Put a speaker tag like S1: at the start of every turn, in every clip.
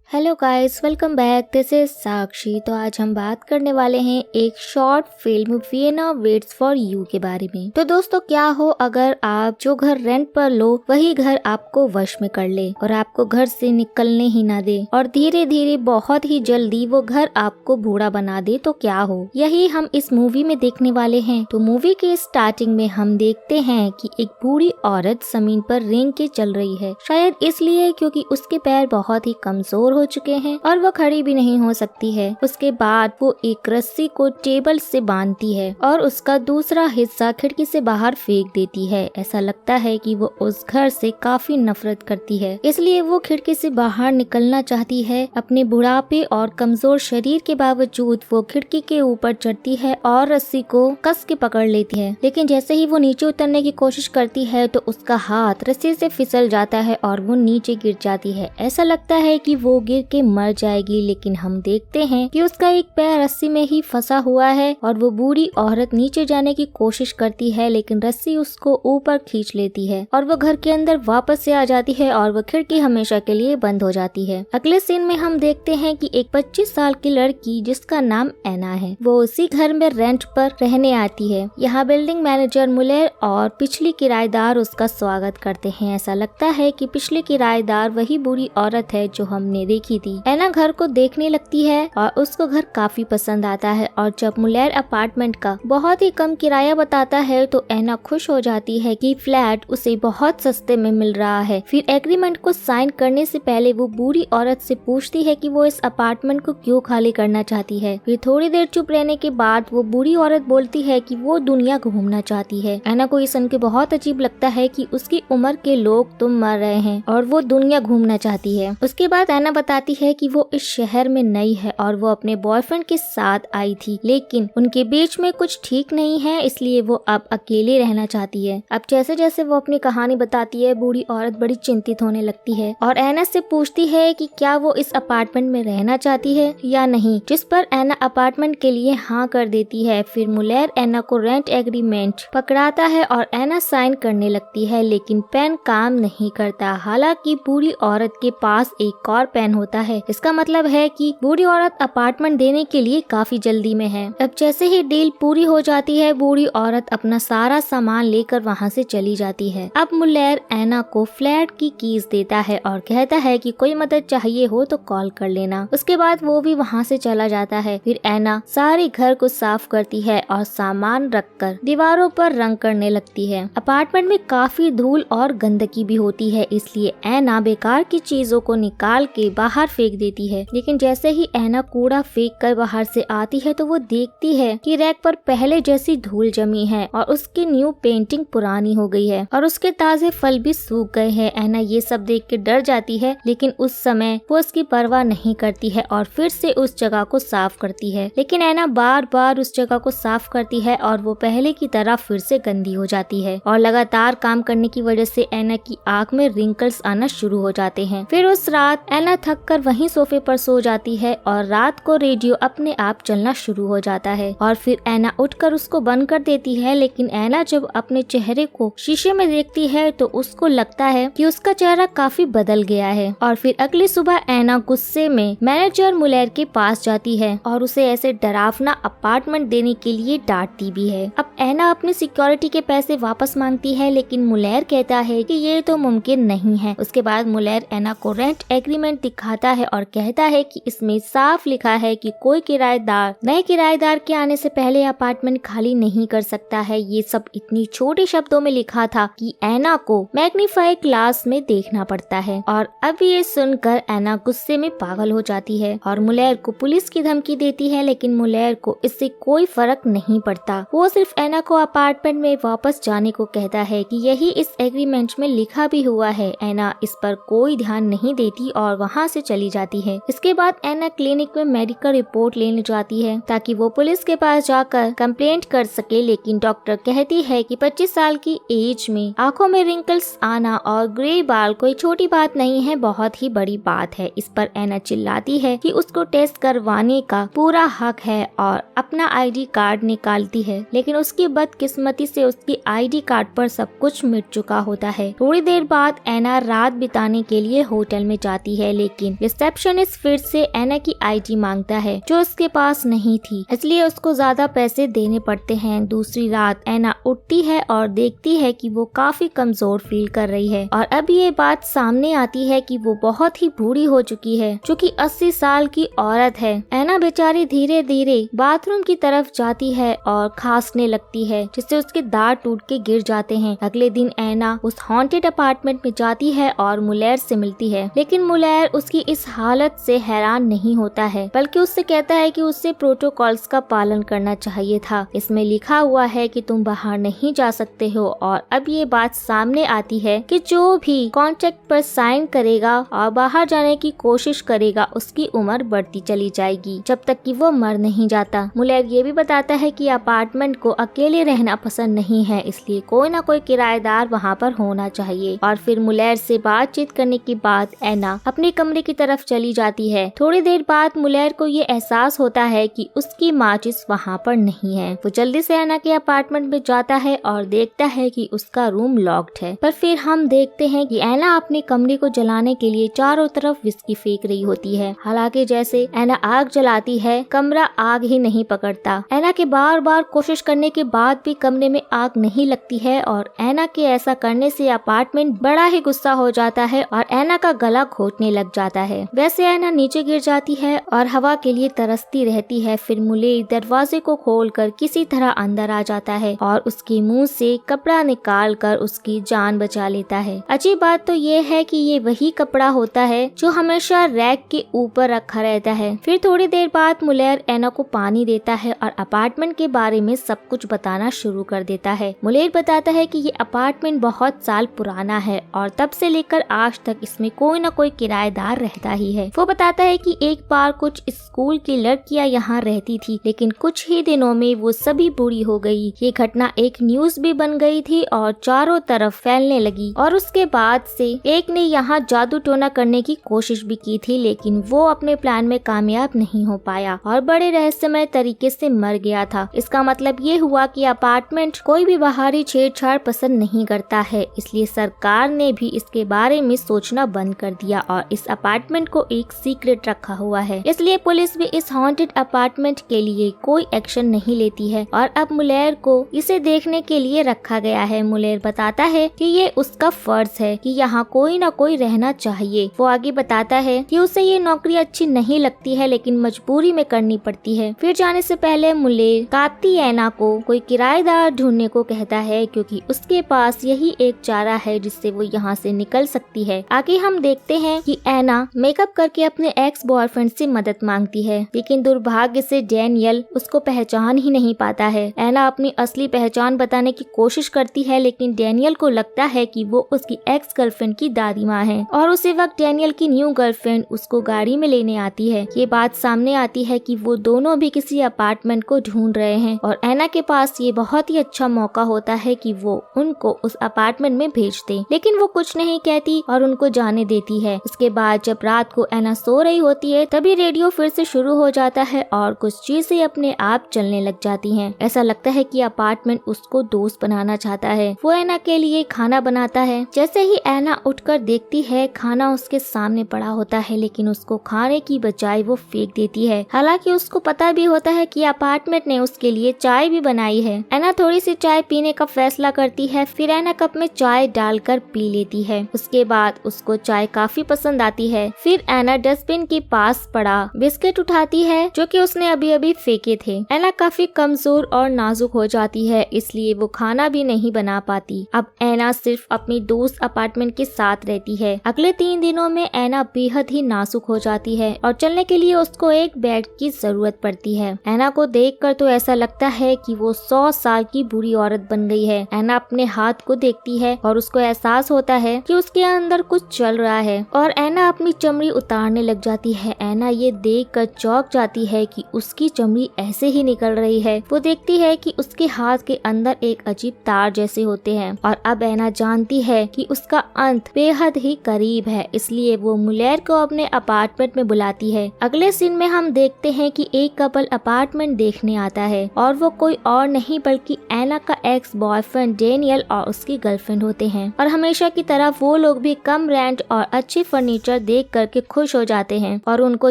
S1: Hello guys, welcome back. This is Sakshi. तो आज हम बात करने वाले हैं एक short film Vienna waits for you के बारे में। तो दोस्तों, क्या हो अगर आप जो घर रेंट पर लो वही घर आपको वश में कर ले और आपको घर से निकलने ही ना दे और धीरे धीरे बहुत ही जल्दी वो घर आपको बूढ़ा बना दे, तो क्या हो? यही हम इस मूवी में देखने वाले हैं। तो मूवी के स्टार्टिंग में हम देखते हैं कि एक बूढ़ी औरत जमीन पर रेंग के चल रही है, शायद इसलिए क्योंकि उसके पैर बहुत ही कमजोर हो चुके हैं और वो खड़ी भी नहीं हो सकती है। उसके बाद वो एक रस्सी को टेबल से बांधती है और उसका दूसरा हिस्सा खिड़की से बाहर फेंक देती है। ऐसा लगता है कि वो उस घर से काफी नफरत करती है, इसलिए वो खिड़की से बाहर निकलना चाहती है। अपने बुढ़ापे और कमजोर शरीर के बावजूद वो खिड़की के ऊपर चढ़ती है और रस्सी को कस के पकड़ लेती है, लेकिन जैसे ही वो नीचे उतरने की कोशिश करती है तो उसका हाथ रस्सी से फिसल जाता है और वो नीचे गिर जाती है। ऐसा लगता है कि वो गिर के मर जाएगी, लेकिन हम देखते हैं कि उसका एक पैर रस्सी में ही फंसा हुआ है और वो बूढ़ी औरत नीचे जाने की कोशिश करती है, लेकिन रस्सी उसको ऊपर खींच लेती है और वो घर के अंदर वापस से आ जाती है और वो खिड़की हमेशा के लिए बंद हो जाती है। अगले सीन में हम देखते हैं कि एक 25 साल की लड़की जिसका नाम एना है, वो उसी घर में रेंट पर रहने आती है। यहाँ बिल्डिंग मैनेजर मुलेर और पिछली किराएदार उसका स्वागत करते हैं। ऐसा लगता है कि पिछली किराएदार वही बुरी औरत है जो हमने देखी थी। एना घर को देखने लगती है और उसको घर काफी पसंद आता है और जब मुलेर अपार्टमेंट का बहुत ही कम किराया बताता है तो एना खुश हो जाती है कि फ्लैट उसे बहुत सस्ते में मिल रहा है। फिर एग्रीमेंट को साइन करने से पहले वो बूढ़ी औरत से पूछती है कि वो इस अपार्टमेंट को क्यों खाली करना चाहती है। फिर थोड़ी देर चुप रहने के बाद वो बूढ़ी औरत बोलती है कि वो दुनिया घूमना चाहती है। एना को ये सुन के बहुत अजीब लगता है कि उसकी उम्र के लोग तो मर रहे हैं और वो दुनिया घूमना चाहती है। उसके बाद एना बताती है कि वो इस शहर में नई है और वो अपने बॉयफ्रेंड के साथ आई थी, लेकिन उनके बीच में कुछ ठीक नहीं है, इसलिए वो अब अकेले रहना चाहती है। अब जैसे जैसे वो अपनी कहानी बताती है, बूढ़ी औरत बड़ी चिंतित होने लगती है और एना से पूछती है कि क्या वो इस अपार्टमेंट में रहना चाहती है या नहीं, जिस पर एना अपार्टमेंट के लिए हाँ कर देती है। फिर मुलेर एना को रेंट एग्रीमेंट पकड़ाता है और एना साइन करने लगती है, लेकिन पेन काम नहीं करता। हालांकि बूढ़ी औरत के पास एक और पेन होता है। इसका मतलब है कि बूढ़ी औरत अपार्टमेंट देने के लिए काफी जल्दी में है। अब जैसे ही डील पूरी हो जाती है, बूढ़ी औरत अपना सारा सामान लेकर वहाँ से चली जाती है। अब मुलेर एना को फ्लैट की कीज देता है और कहता है कि कोई मदद चाहिए हो तो कॉल कर लेना। उसके बाद वो भी वहाँ से चला जाता है। फिर एना सारे घर को साफ करती है और सामान रखकर दीवारों पर रंग करने लगती है। अपार्टमेंट में काफी धूल और गंदगी भी होती है, इसलिए एना बेकार की चीजों को निकाल के बाहर फेंक देती है। लेकिन जैसे ही एना कूड़ा फेंक कर बाहर से आती है तो वो देखती है कि रैक पर पहले जैसी धूल जमी है और उसकी न्यू पेंटिंग पुरानी हो गई है और उसके ताजे फल भी सूख गए हैं। एना ये सब देख के डर जाती है, लेकिन उस समय वो उसकी परवाह नहीं करती है और फिर से उस जगह को साफ करती है। लेकिन एना बार बार उस जगह को साफ करती है और वो पहले की तरह फिर से गंदी हो जाती है और लगातार काम करने की वजह से एना की आंख में रिंकल्स आना शुरू हो जाते हैं। फिर उस रात एना थक कर वहीं सोफे पर सो जाती है और रात को रेडियो अपने आप चलना शुरू हो जाता है और फिर एना उठकर उसको बंद कर देती है। लेकिन एना जब अपने चेहरे को शीशे में देखती है तो उसको लगता है कि उसका चेहरा काफी बदल गया है। और फिर अगली सुबह एना गुस्से में मैनेजर मुलेर के पास जाती है और उसे ऐसे डरावना अपार्टमेंट देने के लिए डांटती भी है। अब एना अपनी सिक्योरिटी के पैसे वापस मांगती है, लेकिन मुलेर कहता है कि ये तो मुमकिन नहीं है। उसके बाद मुलेर एना को रेंट एग्रीमेंट दिखाता है और कहता है कि इसमें साफ लिखा है कि कोई किराएदार नए किराएदार के आने से पहले अपार्टमेंट खाली नहीं कर सकता है। ये सब इतनी छोटे शब्दों में लिखा था कि एना को मैग्नीफाई ग्लास में देखना पड़ता है और अब ये सुनकर एना गुस्से में पागल हो जाती है और मुलेर को पुलिस की धमकी देती है, लेकिन मुलेर को इससे कोई फर्क नहीं पड़ता। वो सिर्फ एना को अपार्टमेंट में वापस जाने को कहता है कि यही इस एग्रीमेंट में लिखा भी हुआ है। एना इस पर कोई ध्यान नहीं देती और वहाँ से चली जाती है। इसके बाद एना क्लिनिक में मेडिकल रिपोर्ट लेने जाती है ताकि वो पुलिस के पास जाकर कंप्लेंट कर सके, लेकिन डॉक्टर कहती है कि 25 साल की एज में आंखों में रिंकल्स आना और ग्रे बाल कोई छोटी बात नहीं है, बहुत ही बड़ी बात है। इस पर एना चिल्लाती है कि उसको टेस्ट करवाने का पूरा हक है और अपना आईडी कार्ड निकालती है, लेकिन उसकी बदकिस्मती से उसकी आईडी कार्ड पर सब कुछ मिट चुका होता है। थोड़ी देर बाद एना रात बिताने के लिए होटल में जाती है, लेकिन लेकिन रिसेप्शनिस्ट फिर से एना की आईडी मांगता है जो उसके पास नहीं थी, इसलिए उसको ज्यादा पैसे देने पड़ते हैं। दूसरी रात एना उठती है और देखती है कि वो काफी कमजोर फील कर रही है और अब ये बात सामने आती है कि वो बहुत ही बूढ़ी हो चुकी है, जो कि 80 साल की औरत है। एना बेचारी धीरे धीरे बाथरूम की तरफ जाती है और खांसने लगती है, जिससे उसके दांत टूट के गिर जाते हैं। अगले दिन एना उस हॉन्टेड अपार्टमेंट में जाती है और मुलेर से मिलती है, लेकिन मुलेर उसकी इस हालत से हैरान नहीं होता है, बल्कि उससे कहता है कि उससे प्रोटोकॉल्स का पालन करना चाहिए था। इसमें लिखा हुआ है कि तुम बाहर नहीं जा सकते हो। और अब ये बात सामने आती है कि जो भी कॉन्ट्रैक्ट पर साइन करेगा और बाहर जाने की कोशिश करेगा उसकी उम्र बढ़ती चली जाएगी जब तक कि वो मर नहीं जाता। मुलेर ये भी बताता है कि अपार्टमेंट को अकेले रहना पसंद नहीं है, इसलिए कोई ना कोई किराएदार वहाँ पर होना चाहिए। और फिर मुलेर से बातचीत करने के बाद एना अपने कमरे की तरफ चली जाती है। थोड़ी देर बाद मुलेर को ये एहसास होता है कि उसकी माचिस वहाँ पर नहीं है। वो जल्दी से एना के अपार्टमेंट में जाता है और देखता है कि उसका रूम लॉक्ड है। पर फिर हम देखते हैं कि एना अपने कमरे को जलाने के लिए चारों तरफ विस्की फेंक रही होती है। हालांकि जैसे एना आग जलाती है, कमरा आग ही नहीं पकड़ता। एना के बार बार कोशिश करने के बाद भी कमरे में आग नहीं लगती है और एना के ऐसा करने से अपार्टमेंट बड़ा ही गुस्सा हो जाता है और एना का गला घोटने लग जाता है। वैसे एना नीचे गिर जाती है और हवा के लिए तरसती रहती है। फिर मुलेर दरवाजे को खोलकर किसी तरह अंदर आ जाता है और उसके मुंह से कपड़ा निकाल कर उसकी जान बचा लेता है। अजीब बात तो ये है कि ये वही कपड़ा होता है जो हमेशा रैक के ऊपर रखा रहता है। फिर थोड़ी देर बाद मुलेर एना को पानी देता है और अपार्टमेंट के बारे में सब कुछ बताना शुरू कर देता है। मुलेर बताता है कि ये अपार्टमेंट बहुत साल पुराना है और तब से लेकर आज तक इसमें कोई न कोई किराएदार रहता ही है। वो बताता है कि एक बार कुछ स्कूल की लड़कियां यहाँ रहती थी, लेकिन कुछ ही दिनों में वो सभी बूढ़ी हो गई। ये घटना एक न्यूज भी बन गई थी और चारों तरफ फैलने लगी और उसके बाद से एक ने यहाँ जादू टोना करने की कोशिश भी की थी, लेकिन वो अपने प्लान में कामयाब नहीं हो पाया और बड़े रहस्यमय तरीके से मर गया था। इसका मतलब ये हुआ कि अपार्टमेंट कोई भी बाहरी छेड़छाड़ पसंद नहीं करता है, इसलिए सरकार ने भी इसके बारे में सोचना बंद कर दिया और इस अपार्टमेंट को एक सीक्रेट रखा हुआ है। इसलिए पुलिस भी इस हॉन्टेड अपार्टमेंट के लिए कोई एक्शन नहीं लेती है और अब मुलेर को इसे देखने के लिए रखा गया है। मुलेर बताता है कि ये उसका फर्ज है कि यहाँ कोई ना कोई रहना चाहिए। वो आगे बताता है कि उसे ये नौकरी अच्छी नहीं लगती है, लेकिन मजबूरी में करनी पड़ती है। फिर जाने से पहले मुलेर काती एना को कोई किराएदार ढूंढने को कहता है, क्योंकि उसके पास यही एक चारा है जिससे वो यहाँ से निकल सकती है। आगे हम देखते हैं कि एना मेकअप करके अपने एक्स बॉयफ्रेंड से मदद मांगती है, लेकिन दुर्भाग्य से डैनियल उसको पहचान ही नहीं पाता है। एना अपनी असली पहचान बताने की कोशिश करती है, लेकिन डैनियल को लगता है कि वो उसकी एक्स गर्लफ्रेंड की दादी माँ है और उसी वक्त डैनियल की न्यू गर्लफ्रेंड उसको गाड़ी में लेने आती है। ये बात सामने आती है कि वो दोनों भी किसी अपार्टमेंट को ढूंढ रहे हैं और एना के पास ये बहुत ही अच्छा मौका होता है कि वो उनको उस अपार्टमेंट में भेज दे, लेकिन वो कुछ नहीं कहती और उनको जाने देती है। उसके बाद जब रात को एना सो रही होती है, तभी रेडियो फिर से शुरू हो जाता है और कुछ चीजें अपने आप चलने लग जाती हैं। ऐसा लगता है कि अपार्टमेंट उसको दोस्त बनाना चाहता है। वो एना के लिए खाना बनाता है। जैसे ही एना उठकर देखती है, खाना उसके सामने पड़ा होता है, लेकिन उसको खाने की बजाय वो फेंक देती है। हालांकि उसको पता भी होता है कि अपार्टमेंट ने उसके लिए चाय भी बनाई है। एना थोड़ी सी चाय पीने का फैसला करती है। फिर एना कप में चाय डालकर पी लेती है। उसके बाद उसको चाय काफी पसंद आती है। फिर एना डस्टबिन के पास पड़ा बिस्किट उठाती है जो कि उसने अभी अभी फेंके थे। एना काफी कमजोर और नाजुक हो जाती है, इसलिए वो खाना भी नहीं बना पाती। अब एना सिर्फ अपनी दोस्त अपार्टमेंट के साथ रहती है। अगले 3 दिनों में एना बेहद ही नाजुक हो जाती है और चलने के लिए उसको एक बेड की जरूरत पड़ती है। एना को देखकर तो ऐसा लगता है कि वो 100 साल की बुरी औरत बन गई है। एना अपने हाथ को देखती है और उसको एहसास होता है कि उसके अंदर कुछ चल रहा है और एना अपनी चमड़ी उतारने लग जाती है। एना ये देखकर चौंक जाती है कि उसकी चमड़ी ऐसे ही निकल रही है। वो देखती है कि उसके हाथ के अंदर एक अजीब तार जैसे होते हैं और अब एना जानती है कि उसका अंत बेहद ही करीब है, इसलिए वो मुलेर को अपने अपार्टमेंट में बुलाती है। अगले सीन में हम देखते हैं कि एक कपल अपार्टमेंट देखने आता है और वो कोई और नहीं बल्कि एना का एक्स बॉयफ्रेंड डैनियल और उसकी गर्लफ्रेंड होते हैं और हमेशा की तरह वो लोग भी कम रेंट और अच्छे फर्नीचर देख करके खुश हो जाते हैं और उनको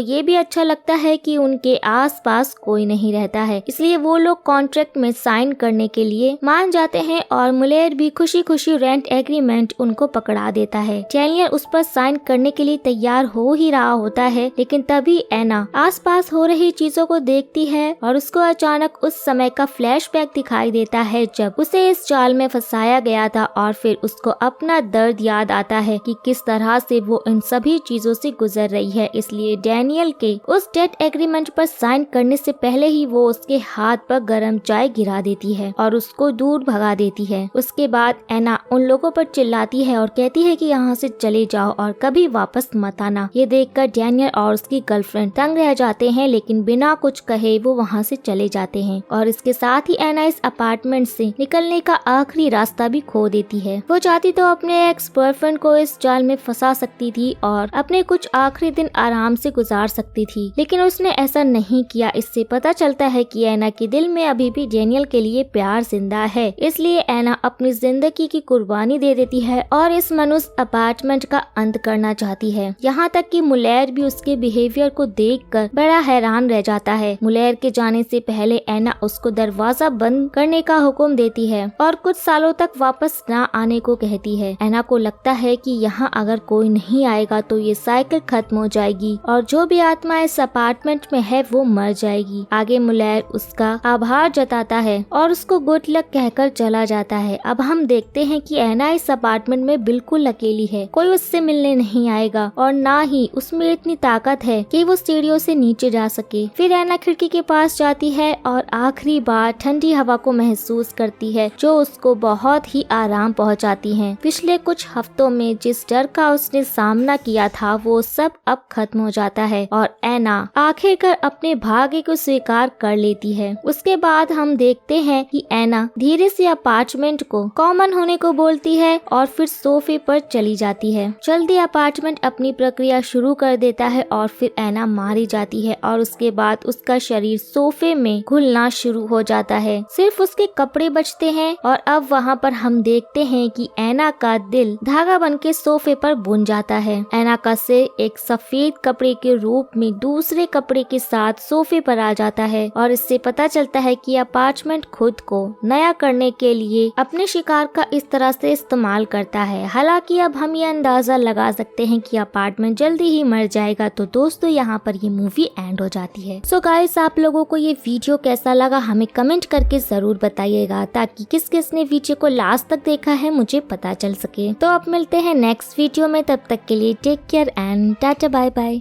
S1: ये भी अच्छा लगता है कि उनके आसपास कोई नहीं रहता है, इसलिए वो लोग कॉन्ट्रैक्ट में साइन करने के लिए मान जाते हैं और मुलेर भी खुशी खुशी रेंट एग्रीमेंट उनको पकड़ा देता है। डैनियल उस पर साइन करने के लिए तैयार हो ही रहा होता है, लेकिन तभी एना आसपास हो रही चीजों को देखती है और उसको अचानक उस समय का फ्लैशबैक दिखाई देता है जब उसे इस जाल में फंसाया गया था और फिर उसको अपना दर्द याद आता है कि किस तरह से वो इन सभी चीजों से गुजर रही है। इसलिए डैनियल के उस डेट एग्रीमेंट पर साइन करने से पहले ही वो उसके हाथ पर गर्म चाय गिरा देती है और उसको दूर भगा देती है। उसके बाद एना उन लोगों पर चिल्लाती है और कहती है कि यहाँ से चले जाओ और कभी वापस मत आना। ये देखकर डैनियल और उसकी गर्लफ्रेंड तंग रह जाते हैं, लेकिन बिना कुछ कहे वो वहाँ से चले जाते हैं और इसके साथ ही एना इस अपार्टमेंट से निकलने का आखिरी रास्ता भी खो देती है। वो चाहती तो अपने एक्स बॉयफ्रेंड को इस जाल में फंसा सकती थी और अपने कुछ आखिरी दिन आराम से गुजार सकती थी, लेकिन उसने ऐसा नहीं किया। इससे पता चलता है कि एना के दिल में अभी भी डैनियल के लिए प्यार जिंदा है, इसलिए एना अपनी जिंदगी की कुर्बानी दे देती है और इस मनुष्य अपार्टमेंट का अंत करना चाहती है। यहाँ तक कि मुलेर भी उसके बिहेवियर को देखकर बड़ा हैरान रह जाता है। मुलेर के जाने से पहले एना उसको दरवाजा बंद करने का हुक्म देती है और कुछ सालों तक वापस ना आने को कहती है। एना को लगता है कि यहाँ अगर कोई नहीं आएगा तो ये साइकिल खत्म हो जाएगी और जो भी आत्मा इस अपार्टमेंट में है वो मर जाएगी। आगे मुलेर उसका आभार जताता है और उसको गुड लक कहकर चला जाता है। अब हम देखते हैं कि एना इस अपार्टमेंट में बिल्कुल अकेली है, कोई उससे मिलने नहीं आएगा और ना ही उसमें इतनी ताकत है कि वो सीढ़ियों से नीचे जा सके। फिर एना खिड़की के पास जाती है और आखिरी बार ठंडी हवा को महसूस करती है जो उसको बहुत ही आराम पहुंचाती है। पिछले कुछ हफ्तों में जिस डर का उसने सामना किया था वो सब अब खत्म हो जाता है और एना आखिरकार अपने भाग्य को स्वीकार कर लेती है। उसके बाद हम देखते हैं कि एना धीरे से अपार्टमेंट को कॉमन होने को बोलती है और फिर सोफे पर चली जाती है। जल्दी अपार्टमेंट अपनी प्रक्रिया शुरू कर देता है और फिर एना मारी जाती है और उसके बाद उसका शरीर सोफे में घुलना शुरू हो जाता है। सिर्फ उसके कपड़े बचते हैं और अब वहाँ पर हम देखते हैं कि एना का दिल धागा बनके सोफे पर बुन जाता है। एना का सिर एक सफेद कपड़े के रूप में दूसरे कपड़े के साथ सोफे पर आ जाता है और इससे पता चलता है कि अपार्टमेंट खुद को नया करने के लिए अपने शिकार का इस तरह से इस्तेमाल करता है। हालांकि अब हम ये अंदाजा लगा सकते हैं कि अपार्टमेंट जल्दी ही मर जाएगा। तो दोस्तों यहाँ पर ये मूवी एंड हो जाती है। सो गाइस, आप लोगों को ये वीडियो कैसा लगा हमें कमेंट करके जरूर बताइएगा ताकि किस किस ने वीडियो को लास्ट तक देखा है मुझे पता चल सके। तो अब मिलते हैं नेक्स्ट वीडियो में, तब तक के लिए take care and ta ta bye bye.